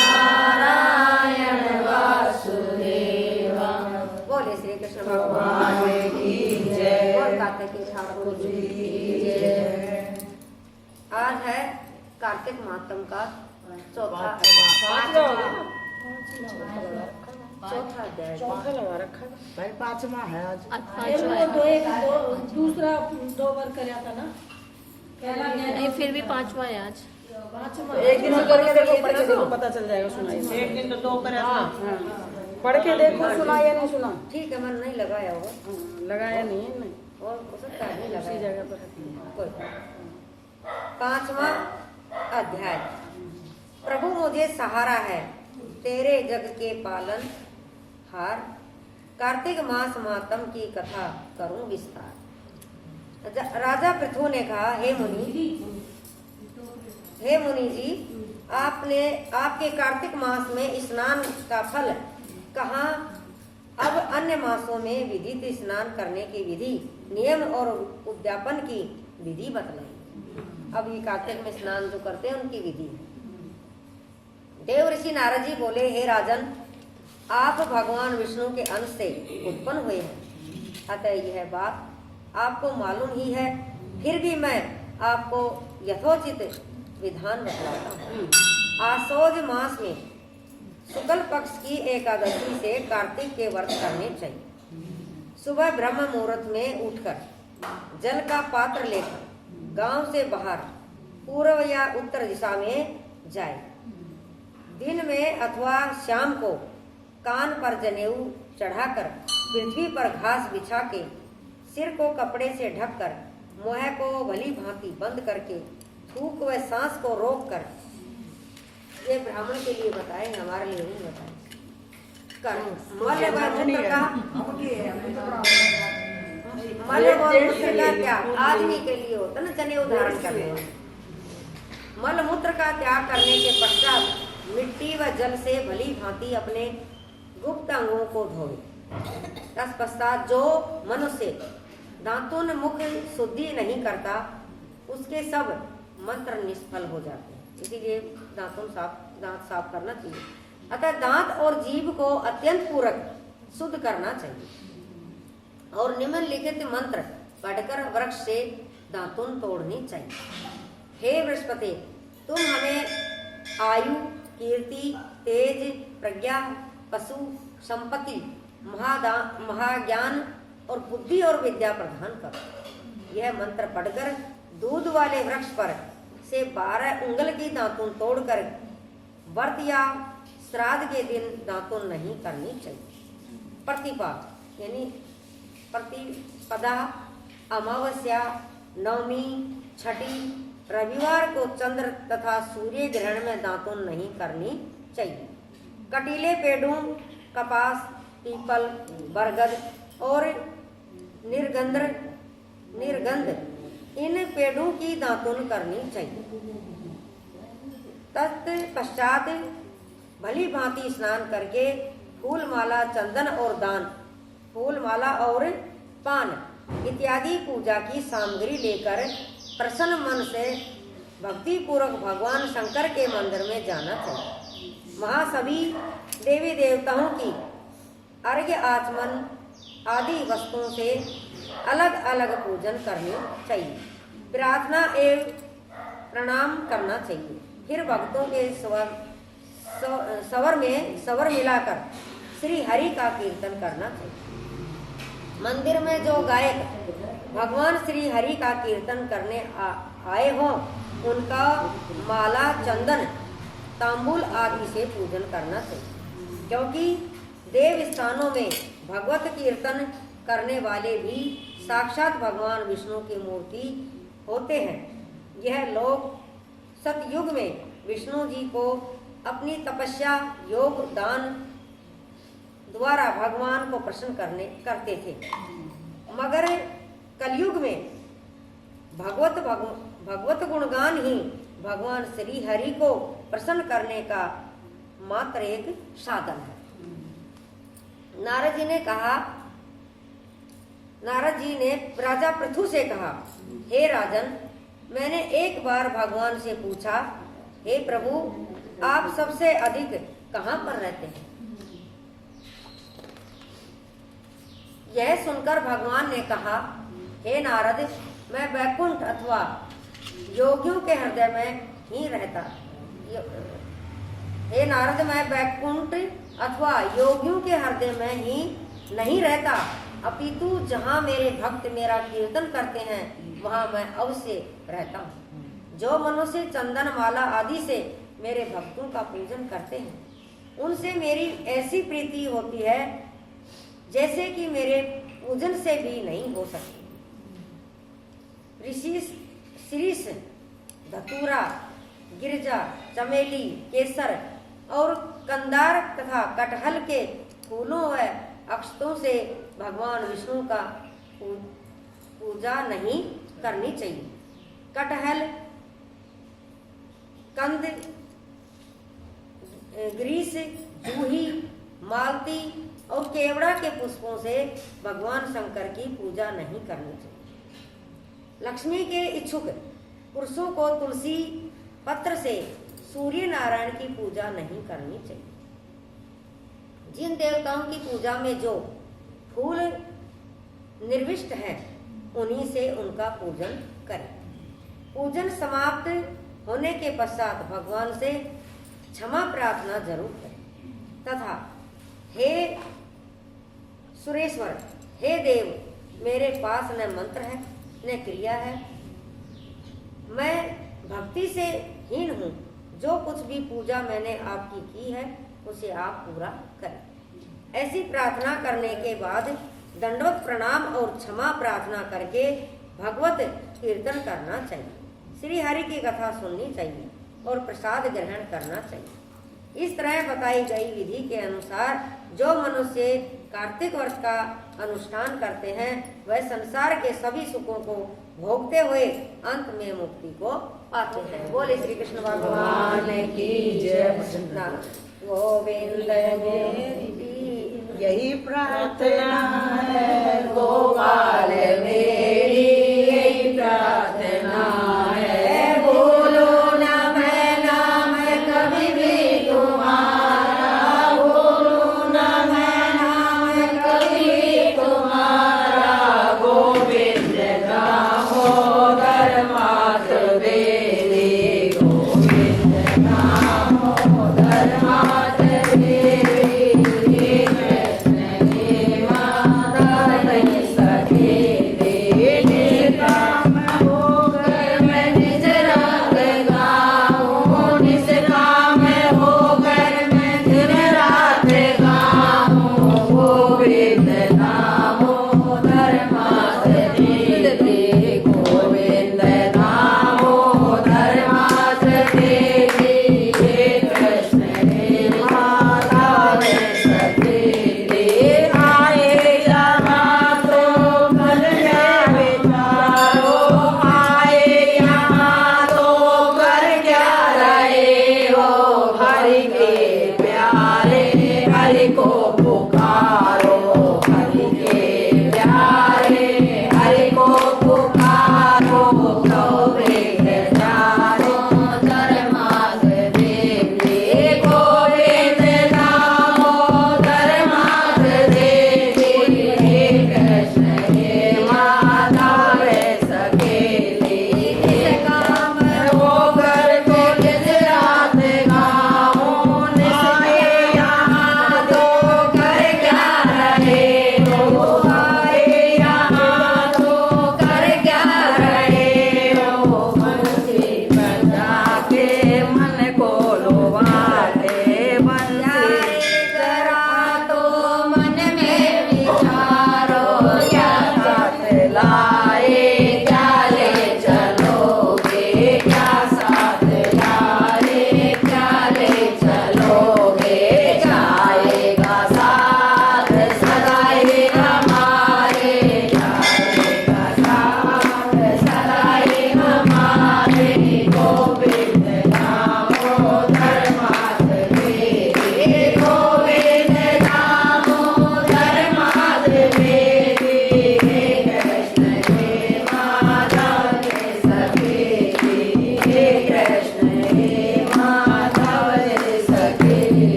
नारायण वासुदेवा। बोले श्री कृष्ण भगवान की जय। बोल कार्तिकेय ठाकुर जी की जय। आज है कार्तिक मातम का चौथा अध्याय। चौथा लगा रखा है भाई, पांचवा है आज। दूसरा 2 बार कराया था ना, नहीं फिर भी पांचवा है आज। एक दिन पढ़ के देखो, पढ़ के देखो, पता चल जाएगा। सुनाई एक दिन तो 2 करा। पढ़ के देखो सुना या नहीं सुना। ठीक है, मन नहीं लगाया होगा। लगाया नहीं है, नहीं और हो सकता है नहीं उसी लगाया। जगह पर। कोई 5वां अध्याय। प्रभु मुझे सहारा है, तेरे जग के पालन हार। कार्तिक मास मातम की कथा करूं विस्तार। राजा पृथु ने कहा, हे मुनि जी, आपके कार्तिक मास में स्नान का फल कहाँ? अब अन्य मासों में विधित स्नान करने की विधि, नियम और उद्यापन की विधि बतलाई। अब ये कार्तिक में स्नान जो करते हैं उनकी विधि। देव ऋषि नारद जी बोले, हे राजन, आप भगवान विष्णु के अंश से उत्पन्न हुए हैं, अतः यह बात आपको मालूम ही है। फिर भी मैं आपको यथोचित विधान बतलाता हूँ। आसोज मास में शुक्ल पक्ष की एकादशी से कार्तिक के व्रत करने चाहिए। सुबह ब्रह्म मुहूर्त में उठकर जल का पात्र लेकर गांव से बाहर पूर्व या उत्तर दिशा में जाए। दिन में अथवा शाम को कान पर जनेऊ चढ़ाकर पृथ्वी पर घास बिछा के सिर को कपड़े से ढककर मुंह को भली भांति बंद करके थूक व सांस को रोककर, ये ब्राह्मण के लिए बताए, हमारे लिए नहीं बताए। मल व मूत्र का त्याग आदमी के लिए होता ना, जनेऊ धारण करने। मल मूत्र का त्याग करने के पश्चात मिट्टी व जल से भली भांति अपने गुप्त अंगों को धोए। तत्पश्चात जो मनुष्य दांतों मुख शुद्धि नहीं करता, उसके सब मंत्र निष्फल हो जाते हैं। इसीलिए दांत साफ करना चाहिए। अतः दांत और जीभ को अत्यंत पूरक शुद्ध करना चाहिए और निम्नलिखित मंत्र पढ़कर वृक्ष से दांतुन तोड़नी चाहिए। हे बृहस्पति, तुम हमें आयु, कीर्ति, तेज, प्रज्ञा, पशु, संपत्ति, महाज्ञान और बुद्धि और विद्या प्रदान करो। यह मंत्र पढ़कर दूध वाले वृक्ष पर से 12 उंगल की दातुन तोड़कर व्रत या श्राद्ध के दिन दातुन नहीं करनी चाहिए। प्रतिपदा यानी प्रतिपदा, अमावस्या, नवमी, छठी, रविवार को चंद्र तथा सूर्य ग्रहण में दातुन नहीं करनी चाहिए। कटीले पेड़ों, कपास, पीपल, बरगद और निर्गंध इन पेड़ों की दातुन करनी चाहिए। तत्पश्चात भली भांति स्नान करके फूल माला, चंदन और दान, फूल माला और पान इत्यादि पूजा की सामग्री लेकर प्रसन्न मन से भक्ति पूर्वक भगवान शंकर के मंदिर में जाना चाहिए। वहाँ सभी देवी देवताओं की अर्घ्य, आचमन आदि वस्तुओं से अलग अलग पूजन करनी चाहिए। प्रार्थना एवं प्रणाम करना चाहिए। फिर भक्तों के स्वर मिलाकर श्री हरि का कीर्तन करना चाहिए। मंदिर में जो गायक भगवान श्री हरि का कीर्तन करने आए हों, उनका माला, चंदन, तांबूल आदि से पूजन करना चाहिए, क्योंकि देव स्थानों में भगवत कीर्तन करने वाले भी साक्षात भगवान विष्णु की मूर्ति होते हैं। यह लोग सतयुग में विष्णु जी को अपनी तपस्या, योग, दान द्वारा भगवान को प्रसन्न करते थे, मगर कलयुग में भगवत गुणगान ही भगवान श्री हरि को प्रसन्न करने का मात्र एक साधन है। नारद जी ने राजा पृथु से कहा, हे राजन, मैंने एक बार भगवान से पूछा, हे प्रभु, आप सबसे अधिक कहाँ पर रहते हैं? यह सुनकर भगवान ने कहा, हे नारद, मैं वैकुंठ अथवा योगियों के हृदय में ही रहता। हे नारद, मैं वैकुंठ अथवा योगियों के हृदय में ही नहीं रहता, अपितु जहाँ मेरे भक्त मेरा कीर्तन करते हैं वहाँ मैं अवश्य रहता हूँ। जो मनुष्य चंदन माला आदि से मेरे भक्तों का पूजन करते हैं उनसे मेरी ऐसी प्रीति होती है जैसे कि मेरे पूजन से भी नहीं हो सकती। ऋषि शीर्ष, धतूरा, गिरजा, चमेली, केसर और कंदार तथा कटहल के फूलों व अक्षतों से भगवान विष्णु का पूजा नहीं करनी चाहिए। कटहल, कंद, ग्रीस, जूही, मालती और केवड़ा के पुष्पों से भगवान शंकर की पूजा नहीं करनी चाहिए। लक्ष्मी के इच्छुक पुरुषों को तुलसी पत्र से सूर्य नारायण की पूजा नहीं करनी चाहिए। जिन देवताओं की पूजा में जो फूल निर्विष्ट है उन्हीं से उनका पूजन करें। पूजन समाप्त होने के पश्चात भगवान से क्षमा प्रार्थना जरूर करें तथा हे सुरेश्वर, हे देव, मेरे पास न मंत्र है न क्रिया है, मैं भक्ति से हीन हूँ। जो कुछ भी पूजा मैंने आपकी की है उसे आप पूरा करें। ऐसी प्रार्थना करने के बाद दंडवत प्रणाम और क्षमा प्रार्थना करके भगवत कीर्तन करना चाहिए, श्री हरि की कथा सुननी चाहिए और प्रसाद ग्रहण करना चाहिए। इस तरह बताई गई विधि के अनुसार जो मनुष्य कार्तिक व्रत का अनुष्ठान करते हैं वह संसार के सभी सुखों को भोगते हुए अंत में मुक्ति को पाते हैं। बोले श्री कृष्ण भगवान की जय। गोविंद यही प्रार्थना है गोपाल मेरी, यही प्रार्थना है। बोलो ना मैं नाम कभी भी तुम्हारा, बोलो ना मैं नाम कभी भी तुम्हारा। गोविंद दामोदर माधव देवी, गोविंद दामोदर माधव देवी, कृष्ण हे माता सखी देवी।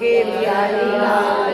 के बिहारी लाल